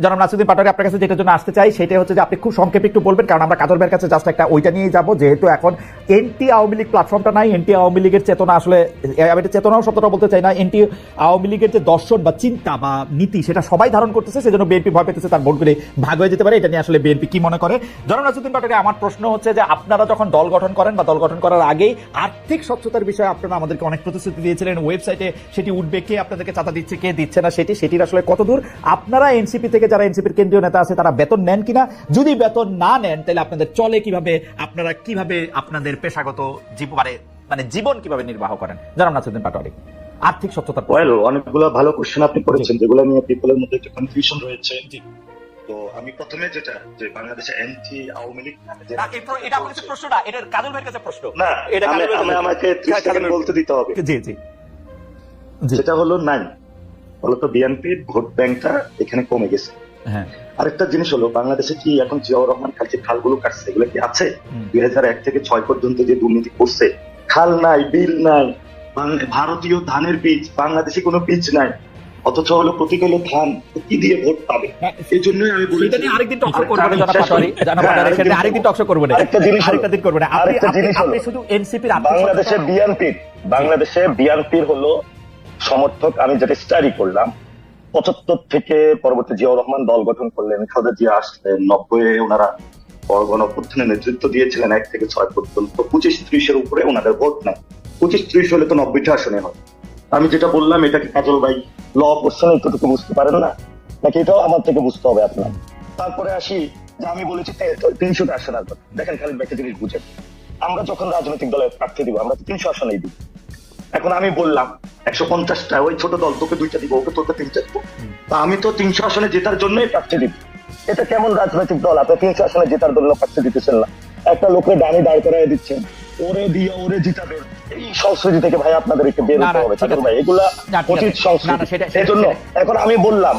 জনাব নাসিরউদ্দিন পাটোয়ারী আপনার কাছে যেটার জন্য আসতে চাই সেটা হচ্ছে যে আপনি খুব সংক্ষেপে একটু বলবেন, কারণ আমরা কাজল ভাইয়ের কাছে জাস্ট একটা ওইটা নিয়ে যাব, যেহেতু এখন এনটি আওয়ামী লীগ প্ল্যাটফর্মটা নাই, এনটি আওয়ামী লীগের চেতনা আসলে আমি এটা চেতনাও শব্দটা বলতে চাই না, এনটি আওয়ামী লীগের যে দর্শন বা চিন্তা বা নীতি সেটা সবাই ধারণ করতেছে, সেজন্য বিএনপি ভয় পেতেছে তার ভোটগুলি ভাগ হয়ে যেতে পারে। এটা নিয়ে আসলে বিএনপি কি মনে করে? জনাব নাসিরউদ্দিন পাটোয়ারী, আমার প্রশ্ন হচ্ছে যে আপনারা যখন দল গঠন করেন বা দল গঠন করার আগেই আর্থিক স্বচ্ছতার বিষয়ে আপনারা আমাদেরকে অনেক প্রতিশ্রুতি দিয়েছিলেন, ওয়েবসাইটে সেটি উঠবে, কে আপনাদেরকে চাঁদা দিচ্ছে কে দিচ্ছে না সেটির আসলে কতদূর আপনারা এনসিপি থেকে যারা এনসিপির কেন্দ্রীয় নেতা আছে তারা বেতন নেন কিনা? যদি বেতন না নেন তাহলে আপনাদের চলে কিভাবে, আপনারা কিভাবে আপনাদের পেশাগত মানে জীবন কিভাবে নির্বাহ করেন? জনাব নাসিরউদ্দিন পাটোয়ারী, আর্থিক স্বচ্ছতা। অনেকগুলো ভালো কোশ্চেন আপনি করেছেন, যেগুলো নিয়ে পিপলের মধ্যে একটা কনফিউশন রয়েছে। তো আমি প্রথমে যেটা যে বাংলাদেশে এনটি আওয়ামী লীগ এটা আপনার কাছে প্রশ্ন না, এটা কাজল ভাইয়ের কাছে প্রশ্ন না, এটা আমাকে 30 সেকেন্ড বলতে দিতে হবে। জি জি, সেটা হলো নাই বলতো বিএনপির ভোট ব্যাংকটা এখানে কমে গেছে। হ্যাঁ, আরেকটা জিনিস হলো বাংলাদেশে কি এখন জিয়াউর রহমান খাল যে খালগুলো কাটছে এগুলো কি আছে? 2001 থেকে 6 পর্যন্ত যে দুর্নীতি করছে, খাল নাই, বিল নাই, ভারতীয় ধানের বীজ, বাংলাদেশে কোনো বীজ নাই, অথচ হলো প্রতীক হলো ধান, কি দিয়ে ভোট পাবে? এই জন্যই আমি বলি আরেকদিন টকশো করবো না জনাব পাটোয়ারী, আরেকদিন টকশো করবো না, আরেকটা দিন করবো না। আপনি শুধু এনসিপির বাংলাদেশে বিএনপির হলো সমর্থক। আমি যেটা স্টাডি করলাম 75 থেকে পরবর্তী জিয়াউর রহমান দল গঠন করলেন, খালেদা জিয়া আসলেন, 90-এ ওনারা গণঅভ্যুত্থানের নেতৃত্ব দিয়েছিলেন 1 থেকে 6 পর্যন্ত। 25-30-এর উপরে ওনাদের ভোট নাই। 25-30 হলে তো 90টা আসনে হয়। আমি যেটা বললাম এটা কি কাজল ভাই ল কোশ্চেন এতটুকু বুঝতে পারেন না নাকি? এটাও আমার থেকে বুঝতে হবে আপনার। তারপরে আসি যে আমি বলেছি 300টা আসন আসবে। দেখেন খালিদ ভাই একটা জিনিস বুঝেন, আমরা যখন রাজনৈতিক দলের প্রার্থী দিব আমরা তো 300 আসনেই দিব। এখন আমি বললাম 150টা, ওই ছোট দল তোকে 2টা দিব, ওকে তোকে 3টা দিব, তা আমি তো 300 আসনে জেতার জন্যই প্রার্থী দিব। এটা কেমন রাজনৈতিক দল? আপনি 300 আসনে জেতার জন্য প্রার্থী দিতেছেন না, একটা লোকের ডানি দাঁড় করাই দিচ্ছেন, ওরে দিয়ে ওরে জিতাবেন। এই সংস্কৃতি থেকে ভাই আপনাদের একটু বের হতে হবে ভাই, এগুলা অতীত সংস্কৃতি। সেজন্য এখন আমি বললাম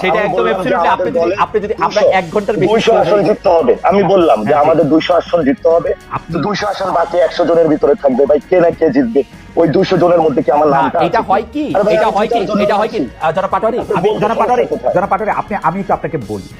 আপনি যদি আমরা 1 ঘন্টার বেশি 200 আসন জিততে হবে, আমি বললাম যে আমাদের 200 আসন জিততে হবে। 200 আসন বাকি 100 জনের ভিতরে থাকবে ভাই, কে না কে জিতবে ওই 200 জনের মধ্যে কি আমার নামটা? এটা হয় কি জনাব পাটোয়ারী, আমি একটু আপনাকে বলি,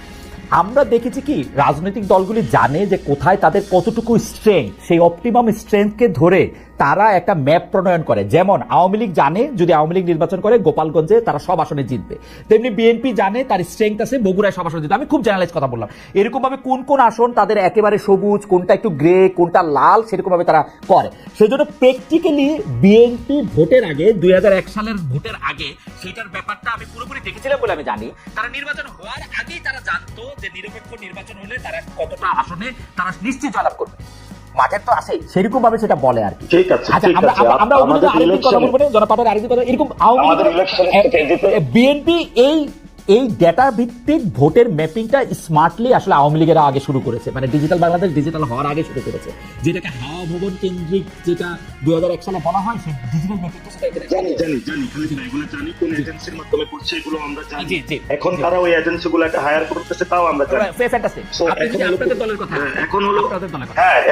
আমরা দেখেছি কি রাজনৈতিক দলগুলি জানে যে কোথায় তাদের কতটুকু স্ট্রেংথ, সেই অপটিমাম স্ট্রেংথকে ধরে তারা একটা ম্যাপ প্রণয়ন করে। যেমন আওয়ামী লীগ জানে যদি আওয়ামী লীগ নির্বাচন করে গোপালগঞ্জে তারা সব আসনে জিতবে, তেমনি বিএনপি জানে তার স্ট্রেংথ আছে বগুড়ায় সব আসনে জিতবে। আমি খুব জেনারেলাইজ কথা বললাম। এরকম ভাবে কোন কোন আসন তাদের একেবারে সবুজ, কোনটা একটু গ্রে, কোনটা লাল, সেরকম ভাবে তারা করে। সেজন্য প্র্যাকটিক্যালি বিএনপি ভোটের আগে 2001 সালের ভোটের আগে সেটার ব্যাপারটা আমি পুরোপুরি দেখেছিলাম বলে আমি জানি। তারা নির্বাচন হওয়ার আগেই তারা জানতো যে নিরপেক্ষ নির্বাচন হলে তারা কতটা আসনে তারা নিশ্চিত জয়লাভ করবে। মাঠের তো আছে সেরকম ভাবে সেটা বলে আর কি। ঠিক আছে, আমরা আরেকদিন কথা বলবো না জনাব পাটোয়ারী, আরেকদিন কথা এরকম বিএনপি এই ডেটা ভিত্তিক ভোটের ম্যাপিংটা স্মার্টলি আসলে আওয়ামী লীগের আগে শুরু করেছে, মানে ডিজিটাল বাংলাদেশ ডিজিটাল হওয়ার আগে শুরু করেছে, যেটাকে হাওয়া ভবন কেন্দ্রিক যেটা 2001 সালে বলা হয় সেই ডিজিটাল ম্যাপিংটা জানি এগুলো জানি কোন এজেন্সির মাধ্যমে করছে এগুলো আমরা জানি। এখন তারা ওই এজেন্সিগুলোকে হায়ার করতেছে তাও আমরা জানি। ফ্যান্টাস্টিক। আপনাদের দলের কথা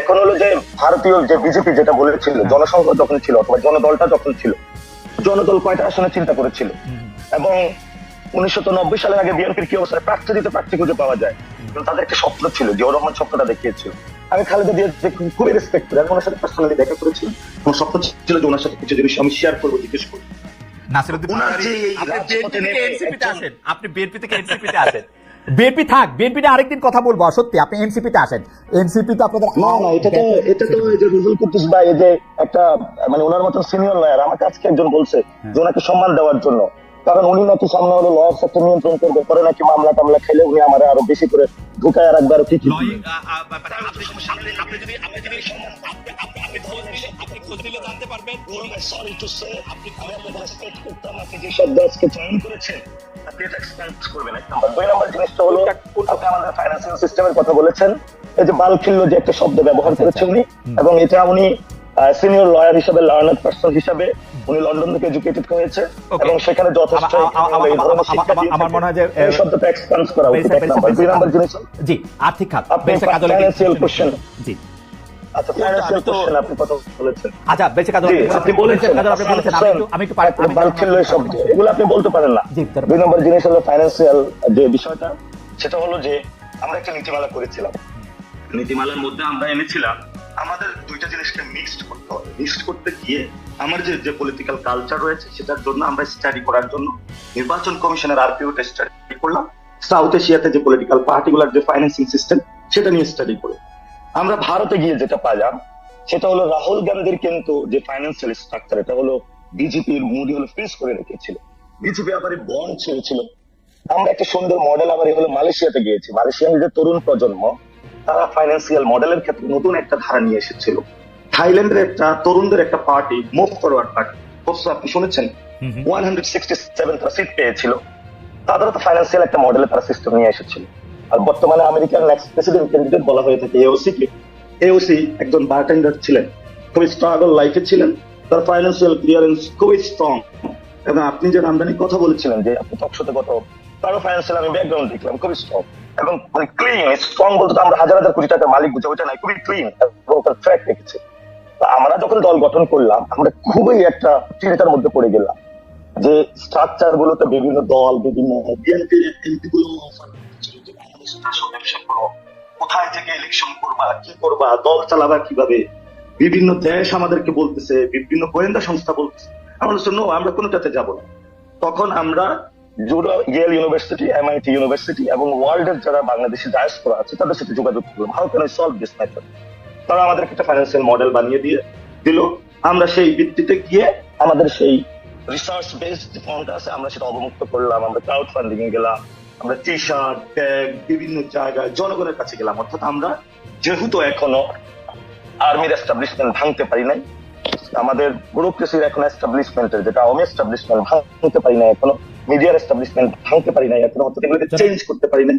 এখন হলো যে ভারতীয় যে বিজেপি যেটা বলেছিল জনসংঘ যখন ছিল অথবা জনদলটা যখন ছিল, জনদল কয়টা আসনে চিন্তা করেছিল, এবং 1990 সালের আগে বিএনপির কি অবস্থা, প্রার্থী দিতে প্রার্থী খুঁজে পাওয়া যায়। তাদের একটা স্বপ্ন ছিল, জিয়াউর রহমান স্বপ্নটা দেখিয়েছিল। আমি খালেদা জিয়া খুবই রেসপেক্ট করি, আমি ওনার সাথে পার্সোনালি দেখা করেছিলাম। আমার স্বপ্ন ছিল যে ওনার সাথে কিছু জিনিস আমি শেয়ার করবো, জিজ্ঞেস করবো। নাসিরউদ্দিন পাটোয়ারী, আপনি বিএনপি থেকে এনসিপিতে আসেন। বিএনপি থাক, বিএনপি নিয়ে আরেকদিন কথা বলবো। সত্যি আপনি এনসিপিতে আসেন, এনসিপি তো আপনাদের না এটা তো এই যে রুজুল কুদ্দুস ভাই, এই যে একটা মানে ওনার মতন সিনিয়র লয়ার আমাকে আজকে একজন বলছে যে ওনাকে সম্মান দেওয়ার জন্য, কারণ উনি নাকি সামনে হলো লয়ার সেক্টর নিয়ন্ত্রণ করবে, পরে নাকি মামলা টামলা খেলে উনি আমার আরো বেশি করে ঢুকায় রাখবে। আর কি সরি টু সে আপনি রেসপেক্ট করতাম, আপনি যে শব্দ আজকে চয়ন করেছেন আপনি এটা এক্সপেন্ড করবেন। 1 নম্বর। 2 নম্বর জিনিসটা হলো আপনি আমাদের ফাইন্যান্সিয়াল সিস্টেমের কথা বলেছেন, এই যে বালখিল্য যে একটা শব্দ ব্যবহার করেছে উনি, এবং এটা উনি সিনিয়র লয়ার হিসেবে, লার্নার পার্সন হিসেবে উনি লন্ডন থেকে এডুকেটেড হয়েছে এবং সেখানে যথেষ্ট আমার মনে হয় যে শব্দটা এক্সপেন্ড করা উচিত। 1 নম্বর। 2 নম্বর জিনিস জি আর্থিক খাত, ফাইন্যান্সিয়াল কোশ্চেন। জি আচ্ছা, ফাইন্যান্সিয়াল কোশ্চেন আপনি কথা বলেছেন। আচ্ছা বেঁচে কাজ আপনি বলেছেন, আমি একটু বালখিল্য শব্দ এগুলো আপনি বলতে পারেন না। 2 নম্বর জিনিস হলো ফাইন্যান্সিয়াল যে বিষয়টা, সেটা হলো যে আমরা একটা নীতিমালা করেছিলাম। নীতিমালার মধ্যে আমরা এনেছিলাম আমাদের দুইটা জিনিসকে মিক্সড করতে হবে। মিক্সড করতে গিয়ে আমার যে পলিটিক্যাল কালচার রয়েছে সেটার জন্য আমরা স্টাডি করার জন্য নির্বাচন কমিশনের আরপিওটা স্টাডি করলাম। সাউথ এশিয়াতে যে পলিটিক্যাল পার্টিগুলার যে ফাইন্যান্সিং সিস্টেম সেটা নিয়ে স্টাডি করে আমরা ভারতে গিয়ে যেটা পাইলাম সেটা হলো রাহুল গান্ধীর কিন্তু যে ফাইন্যান্সিয়াল স্ট্রাকচার, এটা হলো বিজেপির মোদি হলো ফ্রিজ করে রেখেছিল, বিজেপি আবার বন্ড ছেড়েছিল। আমরা একটা সুন্দর মডেল আবার হলো মালয়েশিয়াতে গিয়েছি। মালয়েশিয়ার যে তরুণ প্রজন্ম তারা ফাইন্যান্সিয়াল মডেলের ক্ষেত্রে নতুন একটা ধারা নিয়ে এসেছিল। থাইল্যান্ডের একটা তরুণদের একটা পার্টি, মুভ ফরওয়ার্ড পার্টি, আপনি শুনেছেন 167 তারা সিট পেয়েছিল। তাদেরও তো ফাইন্যান্সিয়াল একটা মডেলে তারা সিস্টেম নিয়ে এসেছিল। আর বর্তমানে আমেরিকার নেক্সট প্রেসিডেন্ট ক্যান্ডিডেট বলা হয়ে থাকে এওসি কে। এওসি একজন বারটেন্ডার ছিলেন, খুবই স্ট্রাগল লাইফে ছিলেন, তার ফাইন্যান্সিয়াল ক্লিয়ারেন্স খুবই স্ট্রং। এবং আপনি যে আমদানি কথা বলেছিলেন যে আপনি টকশোতে কত, তারও ফাইন্যান্সিয়াল আমি ব্যাকগ্রাউন্ড দেখলাম খুবই স্ট্রং এবং মানে ক্লিন। স্ট্রং বলতে তো আমরা হাজার হাজার কোটি টাকার মালিক বুঝে ওইটা নাই, খুবই ক্লিন এবং তার ট্র্যাক রেখেছে। আমরা যখন দল গঠন করলাম আমরা খুবই একটা চিন্তার মধ্যে পড়ে গেলাম যে স্ট্রাকচার গুলোতে বিভিন্ন দল, বিভিন্ন বিএনপির এমপি গুলো অফার করছিল যে ব্যবসা করো, কোথায় থেকে ইলেকশন করবা, কি করবা, দল চালাবা কিভাবে। বিভিন্ন দেশ আমাদেরকে বলতেছে, বিভিন্ন গোয়েন্দা সংস্থা বলতেছে। আমরা বলছি নো, আমরা কোনোটাতে যাব না। তখন আমরা ইয়েল ইউনিভার্সিটি, এমআইটি ইউনিভার্সিটি এবং ওয়ার্ল্ডের যারা বাংলাদেশি ডায়াসপোরা আছে তাদের সাথে যোগাযোগ করলাম। How can I solve this matter? তারা আমাদেরকে একটা ফাইন্যান্সিয়াল মডেল বানিয়ে দিয়ে দিল। আমরা সেই ভিত্তিতে গিয়ে আমাদের সেই রিসার্চ বেসড যে ফর্মটা আছে আমরা সেটা অবমুক্ত করলাম। আমরা ক্রাউড ফান্ডিং এ গেলাম, আমরা টি শার্ট, ট্যাগ বিভিন্ন জায়গায় জনগণের কাছে গেলাম। অর্থাৎ আমরা যেহেতু এখনো আর্মির এস্টাবলিশমেন্ট ভাঙতে পারি নাই, আমাদের ব্যুরোক্রেসির এখন এস্টাবলিশমেন্টের যেটা আওয়ামী এস্টাবলিশমেন্ট ভাঙতে পারি নাই এখনো, মিডিয়ার এস্টাবলিশমেন্ট ভাঙতে পারি নাই এখনো, অর্থাৎ এগুলোকে চেঞ্জ করতে পারি নাই।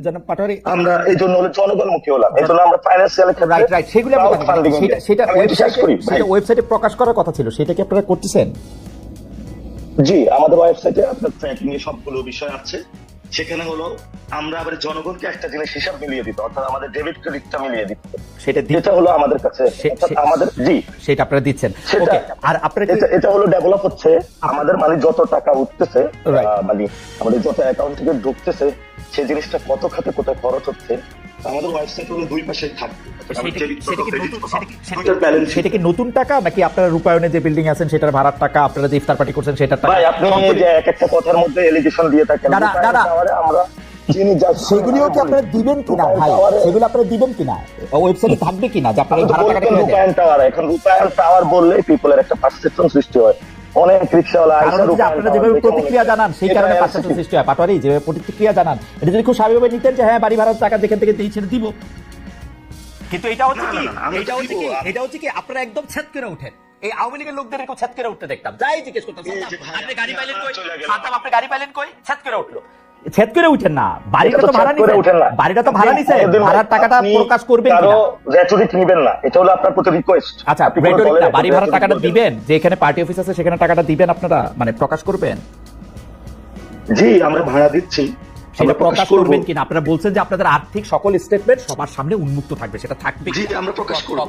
আমরা এই জন্য হলো জনগণমুখী হলাম, এই জন্য আমরা ফাইন্যান্সিয়াল রাইট সেগুলো সেটা ওয়েবসাইটে প্রকাশ করার কথা ছিল, সেটা কি আপনারা করতেছেন? জি, আমাদের ওয়েবসাইটে আপনার ট্র্যাকিং এ সবগুলো বিষয় আছে। সেখানে হলো আমরা আবার জনগণকে একটা জিনিস হিসাব মিলিয়ে দিত, অর্থাৎ আমাদের ডেবিট ক্রেডিটটা মিলিয়ে দিত। যেটা হলো আমাদের কাছে আমাদের, জি সেটা আপনারা দিচ্ছেন। সেটা আর আপনারা এটা হলো ডেভেলপ হচ্ছে আমাদের, মানে যত টাকা উঠতেছে, মানে আমাদের যত অ্যাকাউন্ট থেকে ঢুকতেছে সেই জিনিসটা কত খাতে কোথায় খরচ হচ্ছে আমাদের ওয়েবসাইট হলো দুই পাশে থাকবে। সেটা কি নতুন টাকা নাকি আপনারা রূপায়ণে যে বিল্ডিং আছেন সেটার ভাড়ার টাকা, আপনারা যে ইফতার পার্টি করছেন সেটার টাকা? ভাই আপনি যে এক একটা কথার মধ্যে এলিগেশন দিয়ে থাকেন, আমরা সেগুলিও কি আপনারা দিবেন কিনা ভাই? সেগুলো আপনারা দিবেন কিনা? ওয়েবসাইটে থাকবে কিনা যে আপনারা ভাড়া টাকাটা দিয়ে দেন? রূপায়ণ টাওয়ার, এখন রূপায়ণ টাওয়ার বললে পিপলের একটা পারসেপশন সৃষ্টি হয়। অনেক রিকশাওয়ালা আপনারা যেভাবে প্রতিক্রিয়া জানান সেই কারণে পারসেপশন সৃষ্টি হয়। পাটোয়ারি যেভাবে প্রতিক্রিয়া জানান, এটা যদি খুব স্বাভাবিকভাবে নিতেন যে হ্যাঁ বাড়ি ভাড়ার টাকা যেখান থেকে দিয়েছি দিব, কিন্তু এটা হচ্ছে কি আপনারা একদম ছেদ করে ওঠেন। এই আওয়ামী লীগের লোকদের এরকম ছেদ করে উঠতে দেখতাম, যাই জিজ্ঞেস করতাম আপনি গাড়ি পাইলেন কই, আপনি গাড়ি পাইলেন কই, ছেদ করে উঠলো। ছেদ করে উঠেন না, বাড়িটা তো ভাড়া নিছেন, বাড়িটা তো ভাড়া নিছেন, ভাড়ার টাকাটা প্রকাশ করবেন কিনা? গ্র্যাচুইটি নেবেন না, এটা হলো আপনার প্রতি রিকোয়েস্ট। আচ্ছা, বাড়ি ভাড়ার টাকাটা দিবেন, যে এখানে পার্টি অফিস আছে সেখানে টাকাটা দিবেন, আপনারা মানে প্রকাশ করবেন? জি, আমরা ভাড়া দিচ্ছি, সেটা প্রকাশ করবেন কিনা? আপনারা বলছেন যে আপনাদের আর্থিক সকল স্টেটমেন্ট সবার সামনে উন্মুক্ত থাকবে, সেটা থাকবে? জি, আমরা প্রকাশ করব।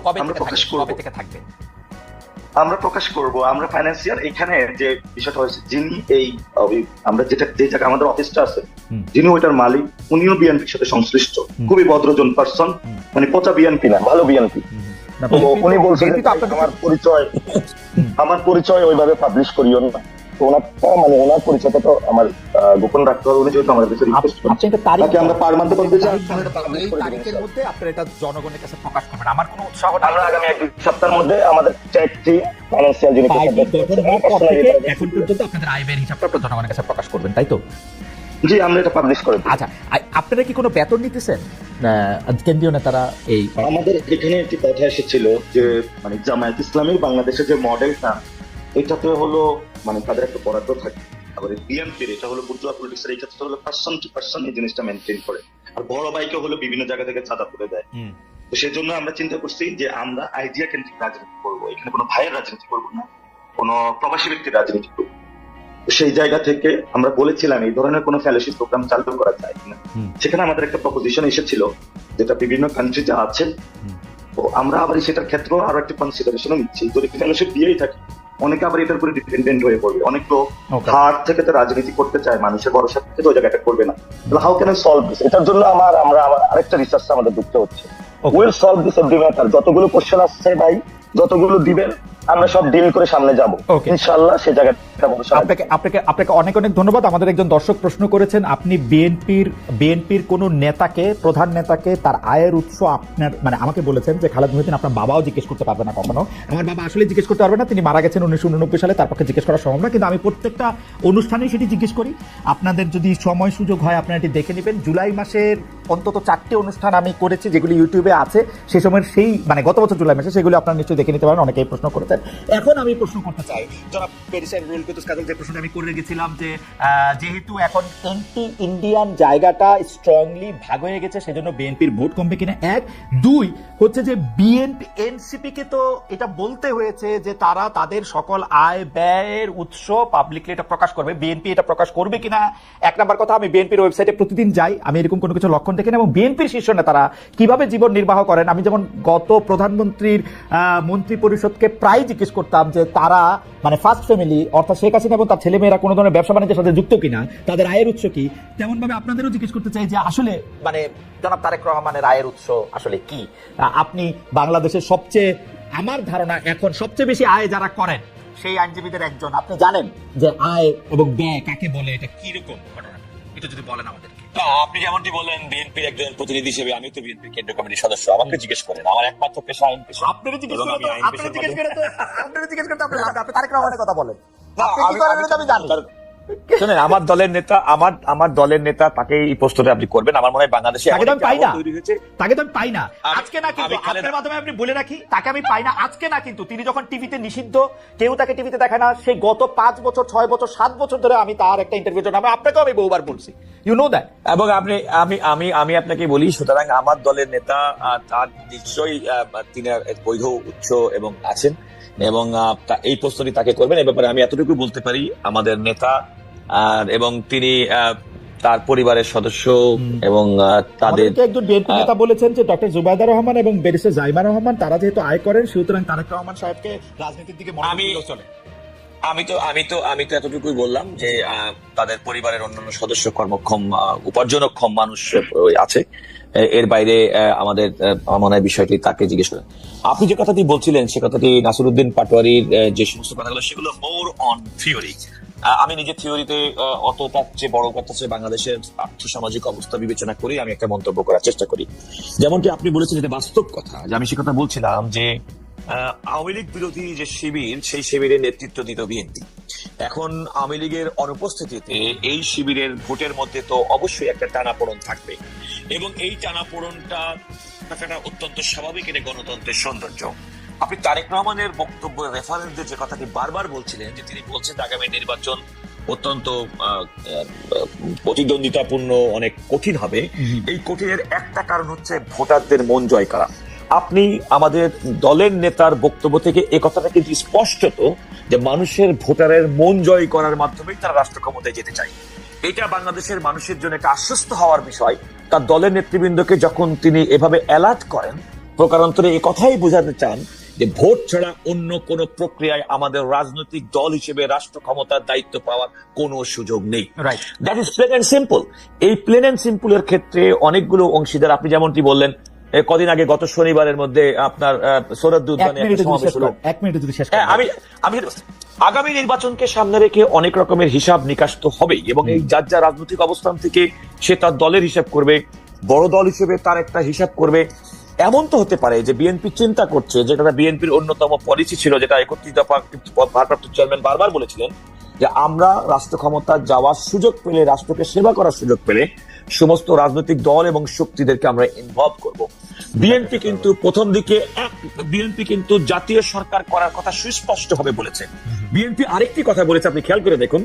কবে থেকে থাকবে? আমরা প্রকাশ করব। আমরা ফাইন্যান্সিয়াল এখানে যে বিষয়টা হয়েছে, যিনি এই আমরা যে জায়গায় আমাদের অফিসটা আছে, যিনি ওইটার মালিক, উনিও বিএনপির সাথে সংশ্লিষ্ট, খুবই ভদ্রজন পার্সন, মানে পচা বিএনপি না, ভালো বিএনপি। উনি বলছেন আমার পরিচয় ওইভাবে পাবলিশ করিও না, মানে ওনার পরিচয়টা তো আমার গোপন রাখতে হবে। উনি যেহেতু আমাদের কাছে রিকোয়েস্ট করছেন, তাকে আমরা পারমানেন্ট করতে চাই, এই তারিখের মধ্যে আপনারা এটা জনগণের কাছে প্রকাশ করবেন। আমার কোনো উৎসাহ না, আমরা আগামী এক সপ্তাহের মধ্যে আমাদের ট্যাক্সি ফাইন্যান্সিয়াল জিনিস এখন পর্যন্ত আপনাদের আয় ব্যয়ের হিসাবটা আপনারা জনগণের কাছে প্রকাশ করবেন, তাই তো? জি, আমরা এটা পাবলিশ করে দিই। আচ্ছা, আপনারা কি কোনো বেতন নিতেছেন কেন্দ্রীয় নেতারা? এই আমাদের এখানে একটি কথা এসেছিল যে মানে জামায়াত ইসলামী বাংলাদেশের যে মডেলটা, এটাতে হলো মানে তাদের একটা বরাদ্দ থাকে। আবার বিএনপির এটা হলো বুর্জোয়া পলিটিক্স এর, এই ক্ষেত্রে হলো পার্সন টু পার্সন এই জিনিসটা মেনটেন করে। আর বড় ভাইকে হলো বিভিন্ন জায়গা থেকে চাঁদা তুলে দেয়। তো সেই জন্য আমরা চিন্তা করছি যে আমরা আইডিয়া কেন্দ্রিক রাজনীতি করবো, এখানে কোনো ভাইয়ের রাজনীতি করবো না, কোনো প্রবাসী ব্যক্তির রাজনীতি করবো। সেই জায়গা থেকে আমরা বলেছিলাম এই ধরনের কোনো ফেলোশিপ প্রোগ্রাম চালু করা যায় কিনা। সেখানে আমাদের একটা প্রপোজিশন এসেছিল যেটা বিভিন্ন কান্ট্রিতে আছে। তো আমরা আবার সেটার ক্ষেত্রে আরো একটা কনসিডারেশন নিচ্ছি, যদি ফেলোশিপ দিয়েই থাকি অনেকে আবার এটার উপরে ডিপেন্ডেন্ট হয়ে পড়বে। অনেক লোক Okay. হার্ট থেকে তো রাজনীতি করতে চায়, মানুষের ভরসা থেকে তো ওই জায়গাটা করবে না। How can I solve this? এটার জন্য আমরা আরেকটা রিসার্চ আমাদের ঢুকতে হচ্ছে। Okay. Will solve this every matter. যতগুলো কোশ্চেন আসছে ভাই, যতগুলো দিবেন আমরা সব ডিল করে সামনে যাব Okay. ইনশাআল্লাহ। সে জায়গাটা ভরসা রাখবো। আপনাকে অনেক অনেক ধন্যবাদ। আমাদের একজন দর্শক প্রশ্ন করেছেন, আপনি বিএনপির কোন নেতাকে, প্রধান নেতাকে তার আয়ের উৎস আপনার মানে আমাকে বলেছেন যে খালেদ মহিউদ্দিন আপনার বাবাও জিজ্ঞেস করতে পারবে না কখনো। আমার বাবা আসলে জিজ্ঞেস করতে পারবে না, তিনি মারা গেছেন 1989 সালে, তার পক্ষে জিজ্ঞেস করা সম্ভব না। কিন্তু আমি প্রত্যেকটা অনুষ্ঠানেই সেটি জিজ্ঞেস করি। আপনাদের যদি সময় সুযোগ হয় আপনারা এটি দেখে নেবেন। জুলাই মাসের অন্তত 4টে অনুষ্ঠান আমি করেছি যেগুলি ইউটিউবে আছে, সেই সময়ের সেই মানে গত বছর জুলাই মাসে, সেগুলো আপনারা নিশ্চয়ই দেখে নিতে পারেন। অনেকেই প্রশ্ন করেছেন। এখন আমি প্রশ্ন করতে চাই যারা পেরিসের রুল কুতুস কাজল, যে প্রশ্নটা আমি করে রেখেছিলাম যে যেহেতু এখন এন্টি ইন্ডিয়ান জায়গাটা স্ট্রংলি ভাগ হয়ে গেছে, সেজন্য বিএনপির ভোট কমবে কিনা, 1 2 হচ্ছে যে বিএনপি এনসিপি কে তো এটা বলতে হয়েছে যে তারা তাদের সকল আয় ব্যয়ের উৎস পাবলিকলি এটা প্রকাশ করবে, বিএনপি এটা প্রকাশ করবে কিনা। 1 নাম্বার কথা, আমি বিএনপির ওয়েবসাইটে প্রতিদিন যাই, আমি এরকম কোনো কিছু লক্ষণ দেখি না। এবং বিএনপির শীর্ষ নেতারা কিভাবে জীবন নির্বাহ করেন, আমি যেমন গত প্রধানমন্ত্রীর মন্ত্রী পরিষদকে প্রায় জিজ্ঞেস করতাম যে তারা মানে ফার্স্ট ফ্যামিলি অর্থাৎ শেখ হাসিনা এবং তার ছেলেমেয়েরা কোনো ধরনের ব্যবসা বাণিজ্যের সাথে যুক্ত কিনা, তাদের আয়ের উৎস কি, তেমন ভাবে আপনাদেরও জিজ্ঞেস করতে চাই যে আসলে মানে জনাব তারেক রহমানের আয়ের উৎস আসলে কি। আপনি বাংলাদেশের সবচেয়ে, আমার ধারণা এখন সবচেয়ে বেশি আয় যারা করেন সেই আইনজীবীদের একজন, আপনি জানেন যে আয় এবং ব্যয় কাকে বলে, এটা কিরকম ঘটনা, এটা যদি বলেন আমাদেরকে। আপনি যেমনটি বললেন বিএনপির একজন প্রতিনিধি হিসেবে আমি তো বিএনপি কেন্দ্রীয় কমিটির সদস্য, আমাকে জিজ্ঞেস করেন, আমার একমাত্র পেশা আইন পেশা। আপনারা জিজ্ঞেস এবং করেন আমি তো, আইন আপনারা পেশার জিজ্ঞেস মাধ্যমে- করেন তো, আপনারা জিজ্ঞেস করতে আপনার লাভ নেই। আপনি তারেক রহমানের কথা বলেন। না, আপনি কি করেন এটা আমি জানি। শোনেন, আমার দলের নেতা তাকে এই প্রশ্নটা আপনি করবেন। আমার মনে হয় বাংলাদেশে তাকে তো আমি পাই না। তৈরি হয়েছে। তাকে তো আমি পাই না আজকে না, কিন্তু আমি খালেদ- আপনার মাধ্যমে আপনি বলে রাখি, তাকে আমি পাই না আজকে না, কিন্তু তিনি যখন টিভিতে নিষিদ্ধ, কেউ তাকে টিভিতে দেখায় না, সেই গত 5 বছর 6 বছর 7 বছর ধরে আমি তার একটা ইন্টারভিউ জন্য আপনাকেও আমি বহুবার বলছি, ইউ নো দ্যাট। এবং আমি আপনাকে বলি, সুতরাং আমার দলের নেতা তার নিশ্চয়ই তিনি বৈধ উৎস এবং আছেন, এবং এই প্রশ্নটি তাকে করবেন। এ ব্যাপারে আমি এতটুকু বলতে পারি, আমাদের নেতা এবং তিনি তার পরিবারের সদস্য এবং তাদের আমাদেরকে একজন বিএনপি নেতা বলেছেন যে ডক্টর জুবাইদা রহমান এবং ব্যারিস্টার জাইমা রহমান তারা যেহেতু আয় করেন, সুতরাং তারেক রহমান সাহেবকে রাজনীতির দিকে মনোযোগ দিলেও চলে। আমি তো এতটুকুই বললাম যে তাদের পরিবারের অন্যান্য সদস্য কর্মক্ষম উপার্জনক্ষম মানুষ আছে। এর বাইরে আমাদের আমার মনে হয় বিষয়টি তাকে জিজ্ঞেস করেন। আপনি যে কথাটি বলছিলেন সে কথাটি নাসিরউদ্দিন পাটোয়ারির যে সমস্ত কথাগুলো, সেগুলো মোর অন থিওরি। আমি নিজের থিওরিতে অতটা যে বড় কথা হচ্ছে বাংলাদেশের আর্থসামাজিক অবস্থা বিবেচনা করে আমি একটা মন্তব্য করার চেষ্টা করি। যেমনটি আপনি বলেছেন, এটা বাস্তব কথা, যে আমি সে কথা বলছিলাম যে আওয়ামী লীগ বিরোধী যে শিবির, সেই শিবিরের নেতৃত্ব দিত বিএনপি। এখন আওয়ামী লীগের অনুপস্থিতিতে এই শিবিরের ভোটের মধ্যে তো অবশ্যই একটা টানাপোড়েন থাকবে, এবং এই টানাপোড়েনটা থাকাটা অত্যন্ত স্বাভাবিক, এটা গণতন্ত্রের সৌন্দর্য। আপনি তারেক রহমানের বক্তব্য রেফারেন্স দিয়ে যে কথাটি বারবার বলছিলেন, যে তিনি বলছেন আগামী নির্বাচন অত্যন্ত প্রতিদ্বন্দ্বিতাপূর্ণ, অনেক কঠিন হবে। এই কঠিনের একটা কারণ হচ্ছে ভোটারদের মন জয় করা। আপনি আমাদের দলের নেতার বক্তব্য থেকে এ কথাটা কিন্তু স্পষ্টত যে মানুষের ভোটারের মন জয় করার মাধ্যমেই তারা রাষ্ট্র ক্ষমতায় যেতে চায়। এটা বাংলাদেশের মানুষের জন্য একটা আশ্বস্ত হওয়ার বিষয়। তার দলের নেতৃবৃন্দকে যখন তিনি এভাবে অ্যালার্ট করেন, প্রকারান্তরে এই কথাই বোঝাতে চান যে ভোট ছাড়া অন্য কোন প্রক্রিয়ায় আমাদের রাজনৈতিক দল হিসেবে রাষ্ট্র ক্ষমতার দায়িত্ব পাওয়ার কোনো সুযোগ নেই। That is plain and simple. এই প্লেন এন্ড সিম্পলের ক্ষেত্রে অনেকগুলো অংশীদার, আপনি যেমনটি বললেন, কদিন আগে গত শনিবারের মধ্যে আপনার সৌরদ্দ উদ্যানে একটা সমাবেশ হলো। আমি আগামী নির্বাচনকে সামনে রেখে অনেক রকমের হিসাব নিকাশ তো হবেই, এবং এই যার যা রাজনৈতিক অবস্থান থেকে সে তার দলের হিসাব করবে, বড় দল হিসেবে তার একটা হিসাব করবে। এমন তো হতে পারে যে বিএনপি চিন্তা করছে, যেটা বিএনপির অন্যতম পলিসি ছিল, যেটা 31 দফা ভারপ্রাপ্ত চেয়ারম্যান বারবার বলেছিলেন, যে আমরা রাষ্ট্র ক্ষমতা যাওয়ার সুযোগ পেলে, রাষ্ট্রকে সেবা করার সুযোগ পেলে সমস্ত রাজনৈতিক দল এবং শক্তিদেরকে আমরা ইনভলভ করব। বিএনপি কিন্তু প্রথম দিকে জাতীয় সরকার করার কথা সুস্পষ্ট ভাবে বলেছে। বিএনপি আরেকটি কথা বলেছে, আপনি খেয়াল করে দেখুন,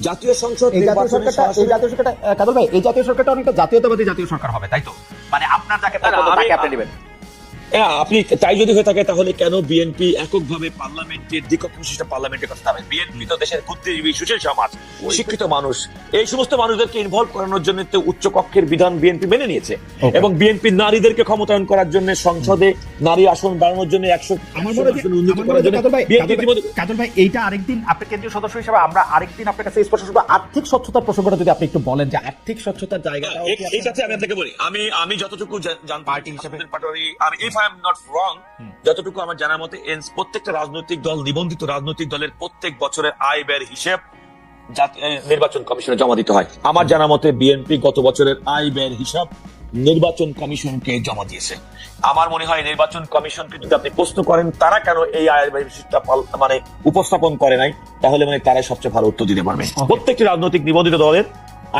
জাতীয় সংসদ এই জাতীয় সরকারটা কাদর ভাই, এই জাতীয় সরকারটা অনেকটা জাতীয়তাবাদী জাতীয় সরকার হবে, তাই তো? মানে আপনার যাকে পছন্দ তাকে আপনি নেবেন। আপনি তাই যদি হয়ে থাকে তাহলে কেন বিএনপি এককভাবে পার্লামেন্টের দ্বিকক্ষ বিশিষ্ট পার্লামেন্টের কথা ভাবে? বিএনপি তো দেশের বুদ্ধিজীবী সুশীল সমাজ, শিক্ষিত মানুষ, এই সমস্ত মানুষদেরকে ইনভলভ করানোর জন্য তো উচ্চ কক্ষের বিধান বিএনপি মেনে নিয়েছে। এবং বিএনপি নারীদেরকে ক্ষমতায়ন করার জন্য, সংসদে নারী আসন বাড়ানোর জন্য 100 আসন উন্নীত করার জন্য কাজল ভাই এইটা আরেকদিন আপনি কেন্দ্রীয় সদস্য হিসেবে আমরা আরেকদিন আপনার কাছে স্পষ্ট শুনবো। আর্থিক স্বচ্ছতার প্রসঙ্গটা যদি আপনি একটু বলেন যে আর্থিক স্বচ্ছতার জায়গা এই সাথে আমি আপনাকে বলি, আমি যতটুকু পার্টি হিসেবে পাটোয়ারি, আমি if I am not wrong, যতটুকু আমার জানার মতে প্রত্যেকটা রাজনৈতিক দল, নিবন্ধিত রাজনৈতিক দলের প্রত্যেক বছরের আয় ব্যয়ের হিসেব নির্বাচন কমিশনে জমা দিতে হয়। আমার জানা মতে বিএনপি গত বছরের আয় ব্যয়ের হিসাব নির্বাচন কমিশনকে জমা দিয়েছে। আমার মনে হয় নির্বাচন কমিশনকে যদি আপনি প্রশ্ন করেন তারা কেন এই আয়ের ব্যয়ের হিসাবটা মানে উপস্থাপন করে নাই, তাহলে মানে তারাই সবচেয়ে ভালো উত্তর দিতে পারবে। প্রত্যেকটি রাজনৈতিক নিবন্ধিত দলের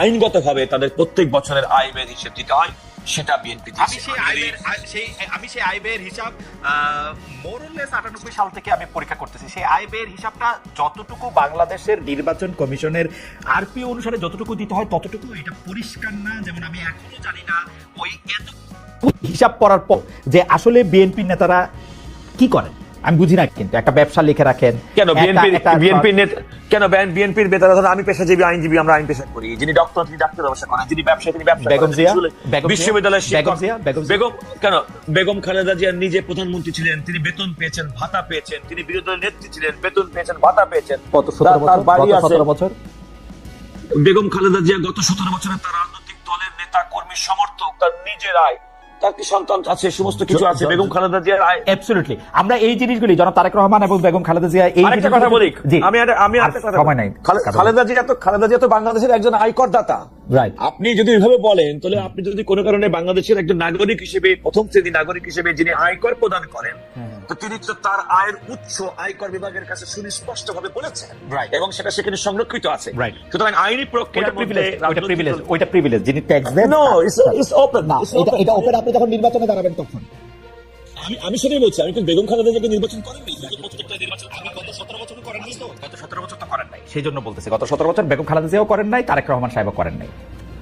আইনগতভাবে তাদের প্রত্যেক বছরের আয় ব্যয়ের হিসেব দিতে হয়, সেটা বিএনপি। আমি সেই আয় ব্যয়ের হিসাব মোরলেস 98 সাল থেকে আমি পরীক্ষা করতেছি। সেই আয় ব্যয়ের হিসাবটা যতটুকু বাংলাদেশের নির্বাচন কমিশনের আরপি অনুসারে যতটুকু দিতে হয় ততটুকু এটা পরিষ্কার না। যেমন আমি এখনো জানি না ওই এত হিসাব করার পর যে আসলে বিএনপি নেতারা কি করেন আমি বুঝি না। কিন্তু একটা ব্যবসা লিখে রাখেন কেন বিএনপির বেতার, আমি পেশাজীবী আইনজীবী, আমরা আইন পেশা করি। যিনি ডক্টর তিনি ডাক্তার ব্যবসা করেন, যিনি ব্যবসায়ী তিনি ব্যবসা বেগম জিয়া, বিশ্ববিদ্যালয়ের বেগম বেগম খালেদা জিয়া নিজে প্রধানমন্ত্রী ছিলেন, তিনি বেতন পেয়েছেন, ভাতা পেয়েছেন, তিনি বিরোধী দলের নেত্রী ছিলেন, বেতন পেয়েছেন, ভাতা পেয়েছেন। কত 17 বছর বেগম খালেদা জিয়া গত 17 বছরে তার রাজনৈতিক দলের নেতা কর্মী সমর্থক, তার নিজের আয়, তার কি সন্তান আছে, সমস্ত কিছু আছে। বেগম খালেদা জিয়ার আয় অ্যাবসলিউটলি আমরা এই জিনিসগুলি জনাব তারেক রহমান এবং বেগম খালেদা জিয়া এই আরেকটা কথা বলি, আমি একটা কথা সময় নাই। খালেদা জিয়া তো বাংলাদেশের একজন আয়কর দাতা। রাইট। আপনি যদি এভাবে বলেন তাহলে আপনি যদি কোনো কারণে বাংলাদেশের একজন নাগরিক হিসেবে, প্রথম শ্রেণী নাগরিক হিসেবে যিনি আয়কর প্রদান করেন, তো তিনি তো তার আয়ের উৎস আয়কর বিভাগের কাছে সুস্পষ্ট ভাবে বলেছেন, এবং সেটা সেখানে সংরক্ষিত আছে। সুতরাং আইনি প্রক্রিয়ার মধ্যে ওইটা প্রিভিলেজ যিনি ট্যাক্স দেন। No, it's open. না, এটা ওপেন আপনি যখন নির্বাচনে দাঁড়াবেন তখন। আমি সেটাই বলছি, আমি কিন্তু বেগম খালেদা জিয়াকে নির্বাচন করেননি। আমি গত 17 বছর করেননি, তো গত 17 বছর তো করেন নাই, সেই জন্য বলতেছি গত 17 বছর বেগম খালেদা জিয়াও করেন নাই, তারেক রহমান সাহেবও করেন নাই।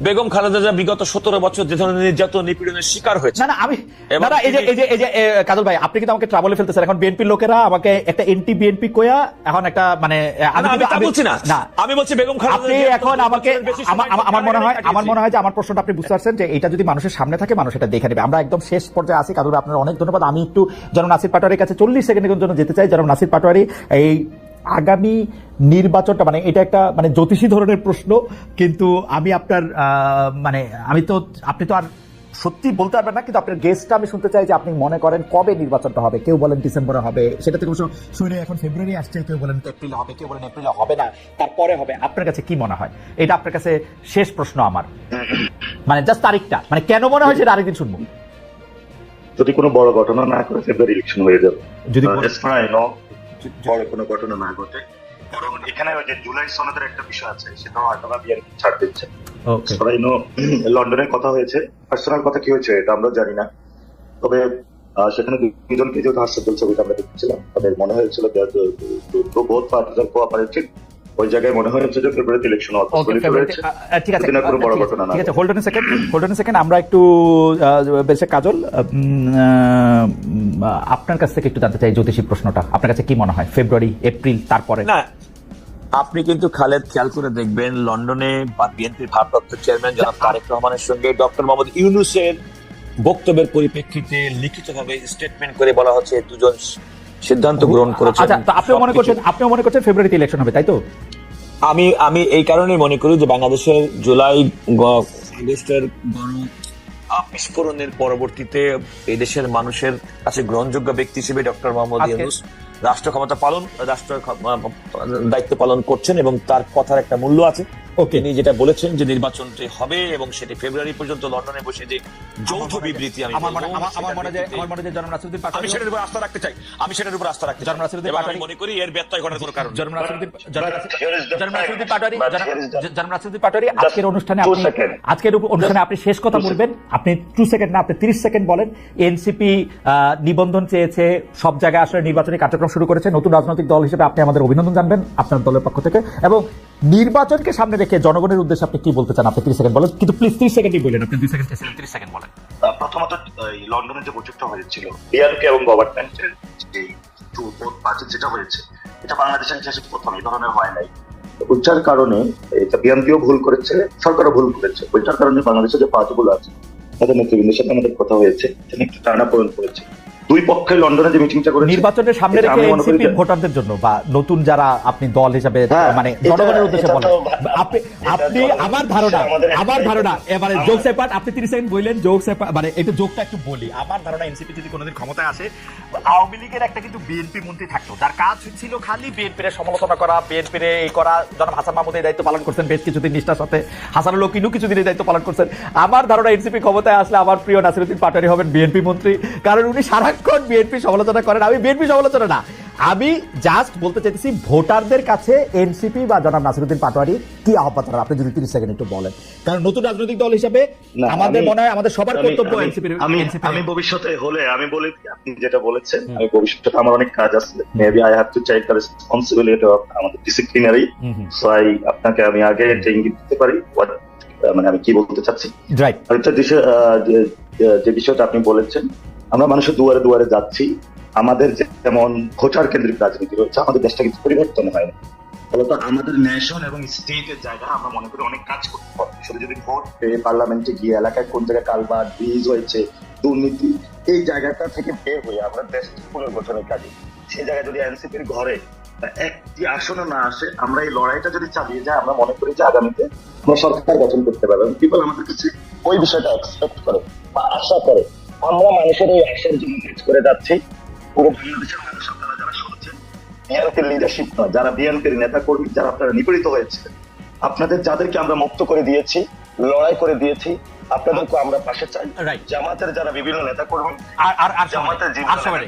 বেগম খালেদা জিয়া বিগত 17 বছর যে ধরনের নির্যাতন নিপীড়নের শিকার হয়েছে। না আমি এই যে কাজল ভাই আপনি কিন্তু আমাকে ট্রাবলে ফেলতেছেন। এখন বিএনপির লোকেরা আমাকে একটা এনটি বিএনপি কোয়া এখন একটা মানে আমি বলছি না, আমি বলছি বেগম খালেদা আপনি এখন আমাকে আমার মনে হয় যে আমার প্রশ্নটা আপনি বুঝতে পারছেন যে এটা যদি মানুষের সামনে থাকে মানুষ এটা দেখে নেবে। আমরা একদম শেষ পর্যায়ে আছি। কাজল ভাই আপনার অনেক ধন্যবাদ। আমি একটু জনাব নাসির পাটোয়ারির কাছে 40 সেকেন্ডের জন্য যেতে চাই। জনাব নাসির পাটোয়ারি, এই আগামী নির্বাচনটা মানে এটা একটা মানে জ্যোতিষী ধরনের প্রশ্ন, কিন্তু আমি আপনার মানে আপনি তো আর সত্যি বলতে পারবেন না, কিন্তু আপনার গেস্টটা আমি শুনতে চাই যে আপনি মনে করেন কবে নির্বাচনটা হবে। কেউ বলেন ডিসেম্বরে হবে, সেটা থেকে শুনে এখন ফেব্রুয়ারি আসছে, কেউ বলেন এপ্রিলে হবে, কেউ বলেন এপ্রিলে হবে না, তারপরে হবে। আপনার কাছে কি মনে হয়? এটা আপনার কাছে শেষ প্রশ্ন আমার, মানে জাস্ট তারিখটা মানে কেন মনে হয় সেটা আরেকদিন শুনবো। যদি কোনো বড় ঘটনা না করে ফেব্রুয়ারি ইলেকশন হয়ে যাবে, যদি বড় কোনো ঘটনা না ঘটে। কারণ এখানে ওই যে জুলাই সনদের একটা বিষয় আছে, সেটা হয়তো না বিএনপি ছাড় দিচ্ছে। লন্ডনের কথা হয়েছে, পার্সোনাল কথা কি হয়েছে এটা আমরা জানি না, তবে সেখানে দুজনকে যেহেতু হাসপাতাল ছবিটা আমরা দেখছিলাম, তাদের মনে হয়েছিল বোথ পার্টিজ আর কোঅপারেটিভ। ওই জায়গায় মনে হয়েছে যে ফেব্রুয়ারিতে ইলেকশন হবে। ঠিক আছে, কোনো বড় ঘটনা না। ঠিক আছে, হোল্ড অন এ সেকেন্ড আমরা একটু বেশি কাজল আপনার কাছ থেকে একটু জানতে চাই জ্যোতিষী প্রশ্নটা। আপনার কাছে কি মনে হয় ফেব্রুয়ারি, এপ্রিল, তারপরে? না, আপনি কিন্তু খালেদ খেয়াল করে দেখবেন লন্ডনে বা বিএনপির ভারপ্রাপ্ত চেয়ারম্যান জনাব তারেক রহমানের সঙ্গে ডক্টর মোহাম্মদ ইউনূসের বক্তব্যের পরিপ্রেক্ষিতে লিখিতভাবে স্টেটমেন্ট করে বলা হচ্ছে দুজন সিদ্ধান্ত গ্রহণ করেছেন। আচ্ছা, তো আপনিও মনে করছেন ফেব্রুয়ারিতে ইলেকশন হবে, তাই তো? আমি এই কারণে মনে করি যে বাংলাদেশের জুলাই আগস্টের গণ বিস্ফোরণের পরবর্তীতে এই দেশের মানুষের কাছে গ্রহণযোগ্য ব্যক্তি হিসেবে ডক্টর মোহাম্মদ ইউনূস রাষ্ট্র দায়িত্ব পালন করছেন এবং তার কথার একটা মূল্য আছে। তিনি যেটা বলেছেন যে নির্বাচনটি হবে এবং সেটি ফেব্রুয়ারি পর্যন্ত লন্ডনে বসে যে যৌথ বিবৃতি, আমি সেটার উপর আস্থা রাখতে চাই। আমি মনে করি এর ব্যত্যয় ঘটার কোনো কারণ। আজকের অনুষ্ঠানে আপনি শেষ কথা বলবেন। আপনি 2 সেকেন্ড না, আপনি 30 সেকেন্ড বলেন। এনসিপি নিবন্ধন চেয়েছে, সব জায়গায় আসলে নির্বাচনী কার্যক্রম শুরু করেছে। নতুন রাজনৈতিক দল হিসেবে আপনি আমাদের অভিনন্দন জানবেন আপনার দলের পক্ষ থেকে, এবং নির্বাচনকে সামনে রেখে জনগণের উদ্দেশ্যে আপনি কি বলতে চান? আপনি 30 সেকেন্ড বলেন, কিন্তু প্লিজ 30 সেকেন্ডই বলেন। আপনি 2 সেকেন্ড 30 সেকেন্ড বলেন। প্রথমত এই লন্ডনে যে বৈঠকটা হয়েছিল বিএনপি এবং গভর্নমেন্টের এই পার্টির যেটা হয়েছে, এটা বাংলাদেশের ইতিহাসে প্রথম এই ধরনের হয় নাই। ওইটার কারণে এটা বিএনপিও ভুল করেছে, সরকারও ভুল করেছে। ওইটার কারণে বাংলাদেশের যে পার্টিগুলো আছে তাদের নেতৃবৃন্দের সাথে আমাদের কথা হয়েছে, তিনি একটু টানাপোড়েন করেছে। দুই পক্ষে লন্ডনে যে মিটিংটা করেছে নির্বাচনের সামনে এটা রেখে আমি মনে করি এনসিপি যে- ভোটারদের জন্য বা নতুন যারা আপনি দল হিসাবে হ্যাঁ, মানে এটা- জনগণের উদ্দেশ্যে এটা বলেন, তো আপনি এটা আপনি জনগণের আমার উদ্দেশ্যে ধারণা আমাদের এবারে আমরা- জোক সেপার্ট আপনি 30 সেকেন্ড বললেন জোক সেপার্ট মানে এটা জোকটা একটু বলি। আমার ধারণা এনসিপি যদি কোনোদিন ক্ষমতায় আসে, আওয়ামী লীগের একটা কিন্তু বিএনপি মন্ত্রী থাকতো যার কাজ ছিল খালি বিএনপির সমালোচনা করা, বিএনপির এই করা। জনাব হাসান মাহমুদ এই দায়িত্ব পালন করছেন বেশ কিছুদিন নিষ্ঠার সাথে, হাসানুল হকিনও কিছুদিন এই দায়িত্ব পালন করছেন। আমার ধারণা এনসিপি ক্ষমতায় আসলে আমার প্রিয় নাসিরউদ্দিন পাটোয়ারি হবেন বিএনপি মন্ত্রী, কারণ উনি সারাক্ষণ বিএনপি সমালোচনা করেন। আমি বিএনপি সমালোচনা না, আমি জাস্ট বলতে চাইতেছি ভোটারদের কাছে এনসিপি বা জনাব নাসিরউদ্দিন পাটোয়ারি কি আহ্বান জানান, আপনি যদি 30 সেকেন্ড একটু বলেন। কারণ নতুন রাজনৈতিক দল হিসেবে না, আমাদের আমি- মনে হয় আমাদের সবার কর্তব্য আমি- এনসিপির আমি ভবিষ্যতে হলে আমি বলি আপনি যেটা বলেছেন, আমি ভবিষ্যতে আমার অনেক কাজ আছে, maybe I have to take the responsibility of আমাদের ডিসিপ্লিনারি। সো আপনাকে আমি আগে একটা ইঙ্গিত দিতে পারি মানে আমি কি বলতে চাচ্ছি। রাইট। আরেকটা বিষয় যে বিষয়টা আপনি বলেছেন, আমরা মানুষের দুয়ারে দুয়ারে যাচ্ছি। আমাদের যেমন ভোটার কেন্দ্রিক রাজনীতি রয়েছে, আমাদের দেশটা কিন্তু পরিবর্তন হয় না। ফলত আমাদের নেশন এবং স্টেটের জায়গা আমরা মনে করি অনেক কাজ করতে হবে। শুধু যদি ভোট পেয়ে পার্লামেন্টে গিয়ে এলাকায় কোন জায়গায় কালভার্ট ব্রিজ হয়েছে, দুর্নীতি, এই জায়গাটা থেকে বের হয়ে আমরা দেশ পুনর্গঠনের কাজে সেই জায়গায় যদি এনসিপির ঘরে একটি আসনও না আসে, আমরা এই লড়াইটা যদি চালিয়ে যাই, আমরা মনে করি যে আগামীতে আমরা সরকার গঠন করতে পারবো। পিপল আমাদের কাছে ওই বিষয়টা এক্সপেক্ট করে বা আশা করে। আমরা মানুষের ওই আশার জন্য কাজ করে যাচ্ছি। পুরো বাংলাদেশের মানুষ আপনারা যারা শুনছেন, বিএনপির লিডারশিপ নয়, যারা বিএনপির নেতা কর্মী, যারা আপনারা নিপীড়িত হয়েছে, আপনাদের যাদেরকে আমরা মুক্ত করে দিয়েছি, লড়াই করে দিয়েছি, আপনাদেরকে আমরা পাশে চাই। Right. জামাতের যারা বিভিন্ন নেতা কর্মী, আর জামাতের সময়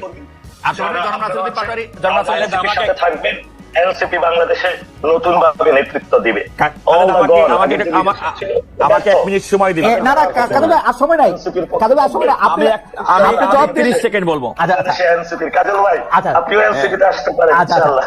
জনাব নাসিরউদ্দিন পাটোয়ারি, জনাব নাসিরউদ্দিন এনসিপির সাথে থাকবেন, এনসিপি বাংলাদেশে নতুন ভাবে নেতৃত্ব দিবে। আমাকে 1 মিনিট সময় দিবেন। না না কাজে আর সময় নাই, কাজে আর সময় নাই, আপনি আমি আপনি জবাব 30 সেকেন্ড বলবো। আচ্ছা এনসিপির কাজল ভাই, আচ্ছা। আপনিও এনসিপিতে আসতে পারেন আচ্ছা ইনশাআল্লাহ।